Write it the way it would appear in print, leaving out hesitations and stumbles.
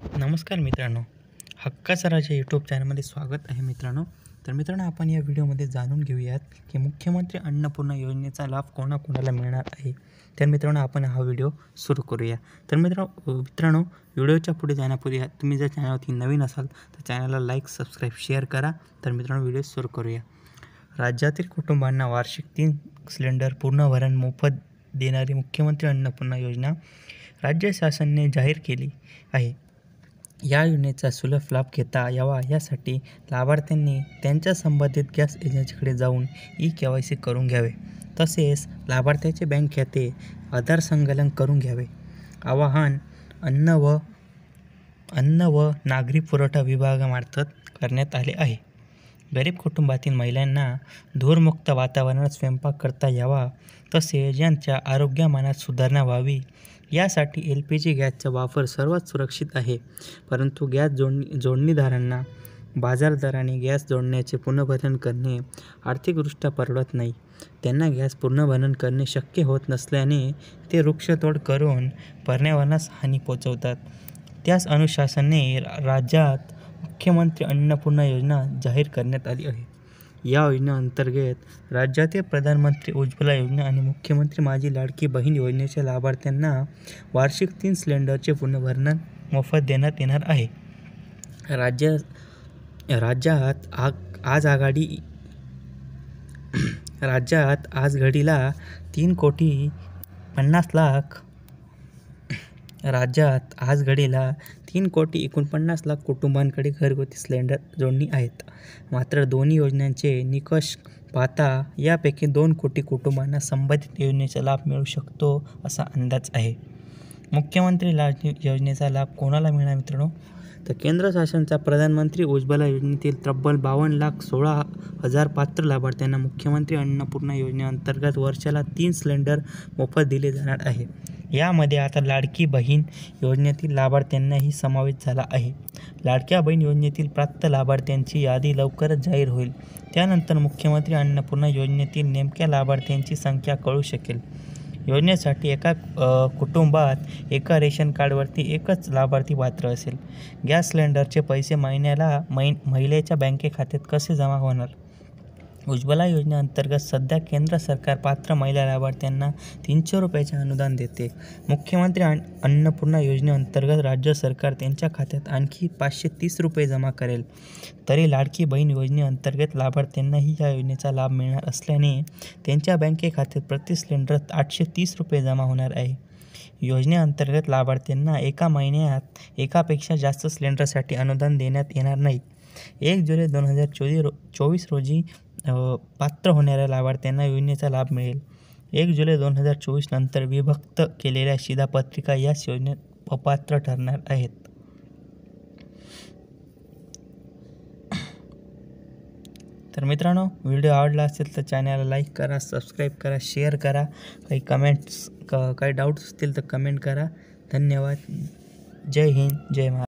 नमस्कार मित्रांनो, हक्काचा राजा यूट्यूब चॅनलमध्ये स्वागत आहे मित्रांनो. तर मित्रांनो, आपण या व्हिडिओमध्ये जाणून घेऊयात की मुख्यमंत्री अन्नपूर्णा योजनेचा लाभ कोणाकोणाला मिळणार आहे. तर मित्रांनो, आपण हा व्हिडिओ सुरू करूया. तर मित्रांनो, व्हिडिओच्या पुढे जाण्यापूर्वी तुम्ही जर चॅनलवरती नवीन असाल तर चॅनलला लाईक, सबस्क्राईब, शेअर करा. तर मित्रांनो, व्हिडिओ सुरू करूया. राज्यातील कुटुंबांना वार्षिक 3 सिलेंडर पूर्ण भरण मोफत देणारी मुख्यमंत्री अन्नपूर्णा योजना राज्य शासनाने जाहीर केली आहे. या योजनेचा सुलभ लाभ घेता यावा यासाठी लाभार्थ्यांनी त्यांच्या संबंधित गॅस एजन्सीकडे जाऊन KYC करून घ्यावे. तसेच लाभार्थ्याचे बँक खाते आधार संलग्न करून घ्यावे. आवाहन अन्न व नागरी पुरवठा विभागामार्फत करण्यात आले आहे. गरीब कुटुंबातील महिलांना धूरमुक्त वातावरणात स्वयंपाक करता यावा, तसेच यांच्या आरोग्यमानात सुधारणा व्हावी यासाठी LPG गॅसचा वापर सर्वात सुरक्षित आहे. परंतु गॅस जोडणीदारांना बाजार दराने गॅस जोडण्याचे पुनर्भरण करणे आर्थिकदृष्ट्या परवडत नाही. त्यांना गॅस पुनर्भरण करणे शक्य होत नसल्याने ते वृक्षतोड करून पर्यावरणास हानी पोहोचवतात. त्याच अनुषंगाने राज्यात मुख्यमंत्री अन्नपूर्णा योजना जाहीर करण्यात आली आहे. या योजनेअंतर्गत राज्यातील प्रधानमंत्री उज्ज्वला योजना आणि मुख्यमंत्री माझी लाडकी बहीण योजनेच्या लाभार्थ्यांना वार्षिक 3 सिलेंडरचे पुनर्भरण मोफत देण्यात येणार आहे. राज्यात आज घडीला 3,49,00,000 कुटुंबांकडे घरगुती सिलेंडर जोडणी आहेत. मात्र दोन्ही योजनांचे निकष पाहता यापैकी 2 कोटी कुटुंबांना संबंधित योजनेचा लाभ मिळू शकतो असा अंदाज आहे. मुख्यमंत्री योजनेचा लाभ कोणाला मिळणार मित्रांनो? तर केंद्र शासनाच्या प्रधानमंत्री उज्ज्वला योजनेतील तब्बल 52,16,000 पात्र लाभार्थ्यांना मुख्यमंत्री अन्नपूर्णा योजनेअंतर्गत वर्षाला 3 सिलेंडर मोफत दिले जाणार आहे. यामध्ये आता लाडकी बहीण योजनेतील लाभार्थ्यांनाही समावेश झाला आहे. लाडक्या बहीण योजनेतील पात्र लाभार्थ्यांची यादी लवकरच जाहीर होईल. त्यानंतर मुख्यमंत्री अन्नपूर्णा योजनेतील नेमक्या लाभार्थ्यांची संख्या कळू शकेल. योजनेसाठी एका कुटुंबात एका रेशन कार्डवरती एकच लाभार्थी पात्र असेल. गॅस सिलेंडरचे पैसे महिलेच्या बँक खात्यात कसे जमा होणार? उज्ज्वला योजनेअंतर्गत सध्या केंद्र सरकार पात्र महिला लाभार्थ्यांना 300 रुपयाचे अनुदान देते. मुख्यमंत्री अन्नपूर्णा योजनेअंतर्गत राज्य सरकार त्यांच्या खात्यात आणखी 530 रुपये जमा करेल. तरी लाडकी बहीण योजनेअंतर्गत लाभार्थ्यांनाही या योजनेचा लाभ मिळणार असल्याने त्यांच्या बँक खात्यात प्रति सिलेंडर 830 रुपये जमा होणार आहे. योजनेअंतर्गत लाभार्थ्यांना एका महिन्यात एकापेक्षा जास्त सिलेंडरसाठी अनुदान देण्यात येणार नाही. 1 जुलै 2024 रोजी पात्र होणाऱ्या लाभार्थ्यांना योजनेचा लाभ मिळेल. 1 जुलै 2024 नंतर विभक्त केलेल्या शिधापत्रिका याच योजनेत अपात्र ठरणार आहेत. तर मित्रांनो, व्हिडिओ आवडला असेल तर चॅनलला लाईक करा, सबस्क्राईब करा, शेअर करा. काही डाऊट्स असतील तर कमेंट करा. धन्यवाद. जय हिंद, जय महाराष्ट्र.